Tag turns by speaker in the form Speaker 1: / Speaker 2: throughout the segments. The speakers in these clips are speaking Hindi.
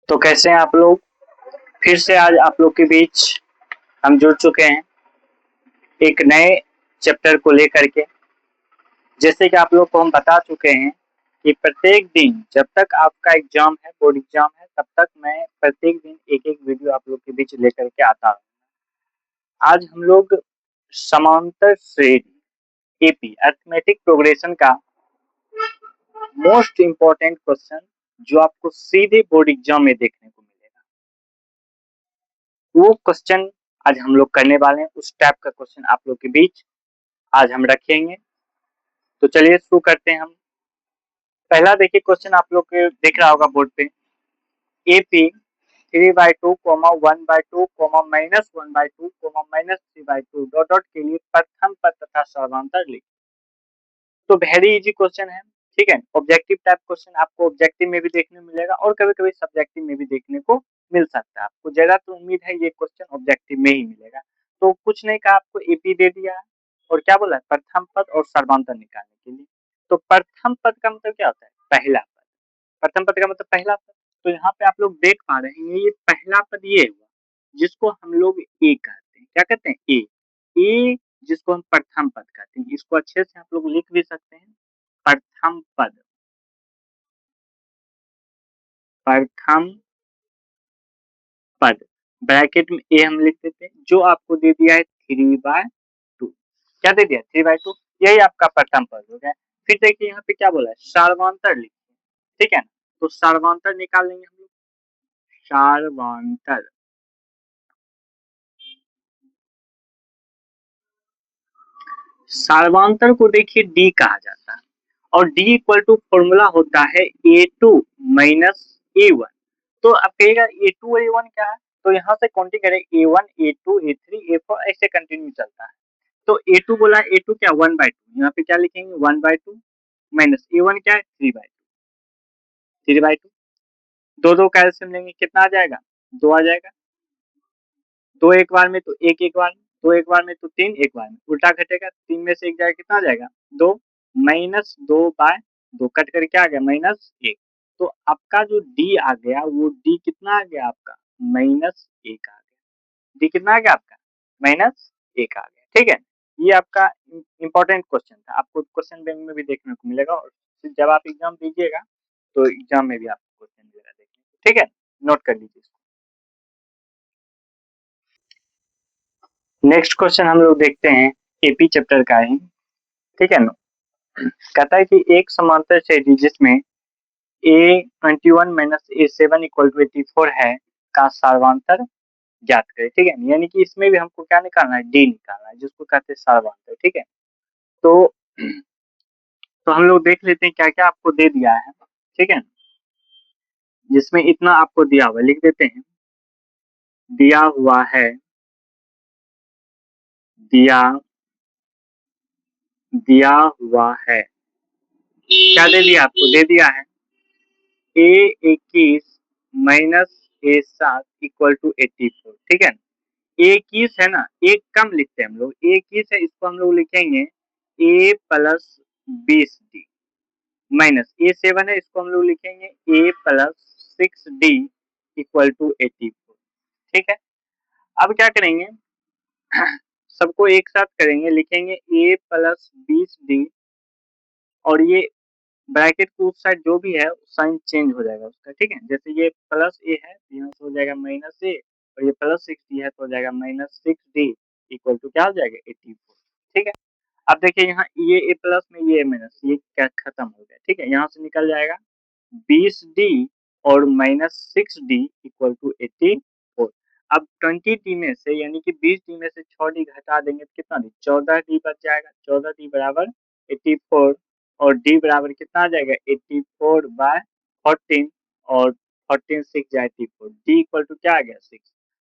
Speaker 1: तो कैसे हैं आप लोग? फिर से आज आप लोग के बीच हम जुड़ चुके हैं एक नए चैप्टर को लेकर के। जैसे कि आप लोग को हम बता चुके हैं कि प्रत्येक दिन जब तक आपका एग्जाम है, बोर्ड एग्जाम है, तब तक मैं प्रत्येक दिन एक-एक वीडियो आप लोग के बीच लेकर के आता हूँ। आज हम लोग समांतर श्रेणी एपी अरिथमेटिक प्रोग्रेशन का मोस्ट इम्पोर्टेंट क्वेश्चन जो आपको सीधे बोर्ड एग्जाम में देखने को मिलेगा, वो क्वेश्चन आज हम लोग करने वाले हैं। उस टाइप का क्वेश्चन आप लोग के बीच आज हम रखेंगे। तो चलिए शुरू करते हैं हम। पहला देखिए क्वेश्चन आप लोग के दिख रहा होगा बोर्ड पे। एपी 3/2 1/2 -1/2 -3/2 डॉट डॉट के लिए प्रथम पद तथा सर्वांतर लिखिए। तो वेरी इजी क्वेश्चन है, ठीक है। ऑब्जेक्टिव टाइप क्वेश्चन आपको ऑब्जेक्टिव में भी देखने को मिलेगा और कभी-कभी सब्जेक्टिव में भी देखने को मिल सकता है। आपको ज्यादा तो उम्मीद है ये क्वेश्चन ऑब्जेक्टिव में ही मिलेगा। तो कुछ नहीं कहा, आपको एपी दे दिया है और क्या बोला है, प्रथम पद और सर्वांतर निकालने के लिए। तो प्रथम पद का मतलब क्या होता है, पहला पद। प्रथम पद का मतलब पहला पद। तो यहाँ पे आप लोग देख पा रहे हैं ये पहला पद ये हुआ जिसको हम लोग ए कहते हैं। क्या कहते हैं, ए। ए जिसको हम प्रथम पद कहते हैं। इसको अच्छे से आप लोग लिख भी सकते हैं, प्रथम पद। प्रथम पद ब्रैकेट में ए हम लिख देते हैं, जो आपको दे दिया है 3/2। क्या दे दिया, 3/2। यही आपका प्रथम पद हो गया। फिर देखिए यहाँ पे क्या बोला है, सर्वांतर लिखिए, ठीक है ना। तो सर्वांतर निकाल लेंगे हम लोग। सर्वांतर, सर्वांतर को देखिए डी कहा जाता है और डी इक्वल टू फॉर्मूला होता है A2 माइनस A1। तो आप कहिएगा A2 और A1 क्या है, तो यहाँ से काउंटिंग करें A1 A2 A3 A4 ऐसे कंटिन्यू चलता है। तो A2 बोला, A2 क्या 1/2, यहाँ पे क्या लिखेंगे 1/2 माइनस A1 क्या है 3/2। दो दो कैल्सियम लेंगे कितना आ जाएगा, 2 आ जाएगा। दो एक बार में तो एक एक बार में, दो एक बार में तो तीन एक बार में, उल्टा घटेगा, तीन में से एक जाएगा कितना आ जाएगा, 2 माइनस 2/2 कट कर क्या आ गया, -1। तो आपका जो डी आ गया वो डी कितना आ गया आपका, -1 आ गया। डी कितना आ गया आपका, -1 आ गया, ठीक है। ये आपका इंपॉर्टेंट क्वेश्चन था, आपको क्वेश्चन बैंक में भी देखने को मिलेगा और जब आप एग्जाम दीजिएगा तो एग्जाम में भी आपको क्वेश्चन मिलेगा देखने को, ठीक है। नोट कर लीजिए। नेक्स्ट क्वेश्चन हम लोग देखते हैं, एपी चैप्टर का है, ठीक है ना। कहता है कि एक समांतर श्रेणी जिसमें A21 minus A7 equal to 84 है का सर्वांतर ज्ञात करें, ठीक है। यानी कि इसमें भी हमको क्या निकालना है, डी निकालना है, जिसको कहते हैं सर्वांतर, ठीक है। तो हम लोग देख लेते हैं क्या क्या आपको दे दिया है, ठीक है। जिसमें इतना आपको दिया हुआ है लिख देते हैं, दिया हुआ है, दिया दिया हुआ है। क्या दे दिया आपको, दे दिया है A21 minus A7 equal to 84, ठीक है। A21 है ना, एक कम लिखते हैं हम लोग, A21 है, इसको हम लोग लिखेंगे A plus 20D minus A7 है, इसको हम लोग लिखेंगे A plus 6D equal to 84, ठीक है। अब क्या करेंगे सबको एक साथ करेंगे, लिखेंगे A प्लस 20D और ये ब्रैकेट को उस साइड जो भी है साइन चेंज हो जाएगा उसका, ठीक है। जैसे ये प्लस ए है तो यहाँ से हो जाएगा माइनस ए और ये प्लस 6d है तो हो जाएगा -6d इक्वल टू क्या हो जाएगा 84, ठीक है। अब देखिए यहाँ ये ए प्लस में ये माइनस, ये क्या खत्म हो गया, ठीक है। यहाँ से निकल जाएगा 20d और -6d इक्वल टू 84। अब 20d में से यानी कि 20d में से 6d घटा देंगे तो कितना डी, 14d बच जाएगा। 14d बराबर 84 और d बराबर कितना आ जाएगा 84/14 और 14 6 जा 84, d इक्वल टू क्या आ गया 6।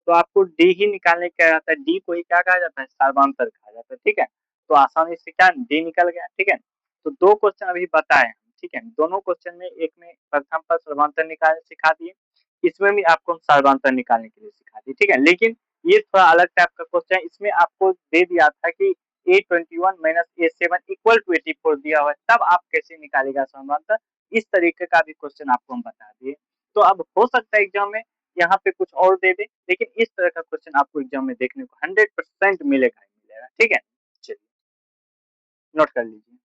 Speaker 1: तो आपको d ही निकालने का रहता है, d को ही क्या कहा जाता है, सर्वांतर कहा जाता है, ठीक है। तो आसानी से क्या d निकल गया, ठीक है। तो दो क्वेश्चन अभी बताए, ठीक है। दोनों क्वेश्चन में एक में प्रथम पद सर्वांतर निकालने सिखा दिए, इसमें भी आपको हम सर्वांतर निकालने के लिए सिखा दिए, ठीक है। लेकिन ये थोड़ा अलग टाइप का क्वेश्चन है, इसमें आपको दे दिया था कि A21 minus A7 equal to 84 दिया हुआ है, तब आप कैसे निकालेगा समांतर, इस तरीके का भी क्वेश्चन आपको हम बता दिए। तो अब हो सकता है एग्जाम में यहाँ पे कुछ और दे दे, लेकिन इस तरह का क्वेश्चन आपको एग्जाम में देखने को 100% मिलेगा ही मिलेगा। ठीक है, चलिए नोट कर लीजिए।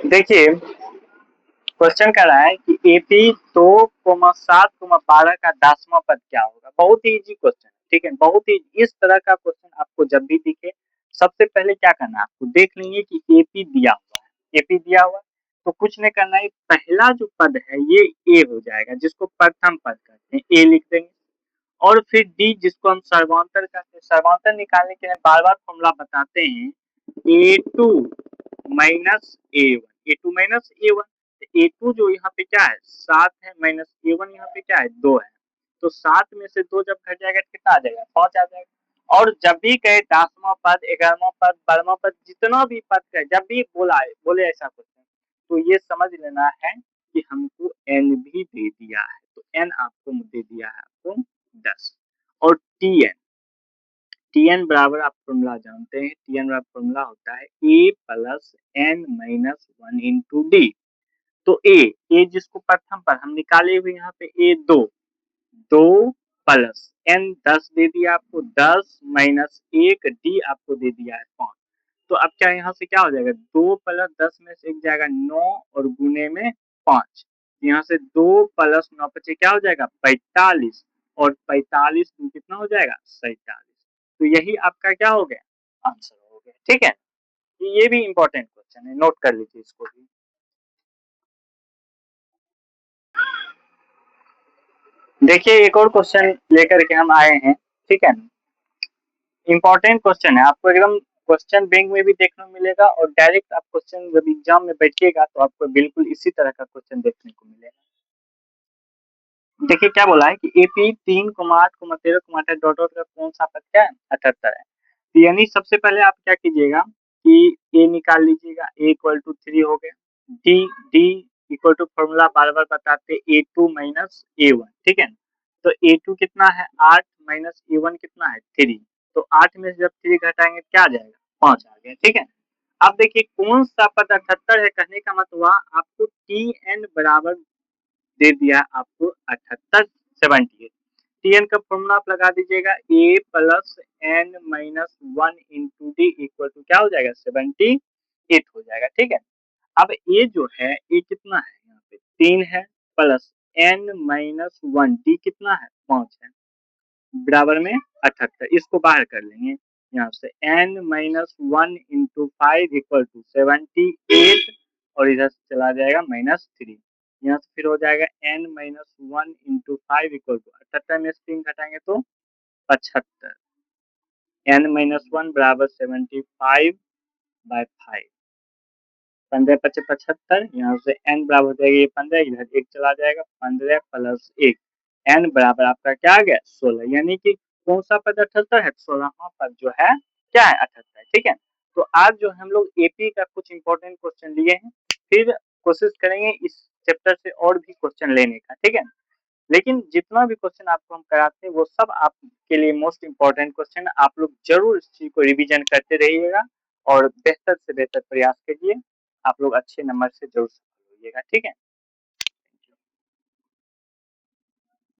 Speaker 1: देखिए क्वेश्चन कह रहा है कि एपी 2,7,12 का 10वां पद क्या होगा। बहुत ही इजी क्वेश्चन है, ठीक है, बहुत ही। इस तरह का क्वेश्चन आपको जब भी दिखे सबसे पहले क्या करना है, आपको देख लेंगे कि एपी दिया हुआ है, एपी दिया हुआ है तो कुछ नहीं करना है, पहला जो पद है ये ए हो जाएगा, जिसको प्रथम पद कहते हैं, ए लिख देंगे। और फिर डी जिसको हम सर्वांतर कहते हैं, सर्वांतर निकालने के लिए बार बार फॉर्मूला बताते हैं, A two minus A one, A two minus A one. A two जो यहाँ पे क्या है 7 है, माइनस ए वन यहाँ पे क्या है 2 है, तो 7 में से 2 जब घट जाएगा तो कितना आ जाएगा 5 आ जाएगा। और जब भी कहे 10वां पद 11वां पद 12वां पद जितना भी पद कहे, जब भी बोले ऐसा क्वेश्चन, तो ये समझ लेना है कि हमको एन भी दे दिया है, तो एन आपको दे दिया है आपको 10। और टी एन, टी एन बराबर आप फॉर्मूला जानते हैं, टी एन बराबर फॉर्मूला होता है A plus N minus one into D. तो ए जिसको प्रथम पर हम निकाले हुए यहाँ पे ए दो, दो प्लस एन 10 दे दिया आपको, 10 माइनस 1 डी आपको दे दिया है 5। तो अब क्या यहाँ से क्या हो जाएगा, 2 प्लस 10 में से एक जाएगा 9 और गुने में 5, यहाँ से 2 प्लस 9 बचे क्या हो जाएगा 45, और 45 कितना हो जाएगा 47। तो यही आपका क्या हो गया आंसर हो गया। ठीक है, ये भी इंपॉर्टेंट क्वेश्चन है, नोट कर लीजिए इसको भी। देखिए एक और क्वेश्चन लेकर के हम आए हैं, ठीक है, इंपॉर्टेंट क्वेश्चन है, आपको एकदम क्वेश्चन बैंक में भी देखने को मिलेगा, और डायरेक्ट आप क्वेश्चन जब एग्जाम में बैठिएगा तो आपको बिल्कुल इसी तरह का क्वेश्चन देखने को मिलेगा। देखिए क्या बोला है कि एपी 3,8,13,18 डॉट डॉट का कौन सा पद क्या है 78 है। तो यानी सबसे पहले आप क्या कीजिएगा कि ए निकाल लीजिएगा, ए इक्वल टू 3 हो गया, D D equal to formula बार बार बताते A two minus A one, ठीक है। तो ए टू कितना है 8 माइनस ए वन कितना है 3, तो 8 में से जब 3 घटाएंगे क्या आ जाएगा 5 आ गया। ठीक है, अब देखिए कौन सा पद 78 है, कहने का मतलब आपको टी एन बराबर दे दिया आपको 78 78। टी एन का फॉर्मूला आप लगा दीजिएगा, A plus N minus one into D equal to क्या हो जाएगा 78 हो जाएगा। ठीक है, अब ए जो है ए कितना है यहाँ पे 3 है, plus N minus one d कितना है 5 है, बराबर में 78, इसको बाहर कर लेंगे यहाँ से, n minus one into five equal to 78, और इधर से चला जाएगा -3, यहाँ से फिर हो जाएगा n minus one into five equal to 78 में से 3 घटाएंगे तो 75, एन माइनस वन बराबर 75/5, 15 पचे 75, यहाँ से n बराबर हो जाएगा 15, इधर 1 चला जाएगा, 15 प्लस 1, n बराबर आपका क्या आ गया 16, यानी कि कौन सा पद 78 है 16वां पद जो है क्या है 78। ठीक है, तो आज जो हम लोग एपी का कुछ इंपॉर्टेंट क्वेश्चन लिए हैं, फिर कोशिश करेंगे इस चैप्टर से और भी क्वेश्चन लेने का। ठीक है, लेकिन जितना भी क्वेश्चन आपको हम कराते हैं वो सब आपके लिए मोस्ट इम्पोर्टेंट क्वेश्चन, आप लोग जरूर इस चीज को रिवीजन करते रहिएगा और बेहतर से बेहतर प्रयास कीजिए, आप लोग अच्छे नंबर से जरूर सफल होइएगा। ठीक है।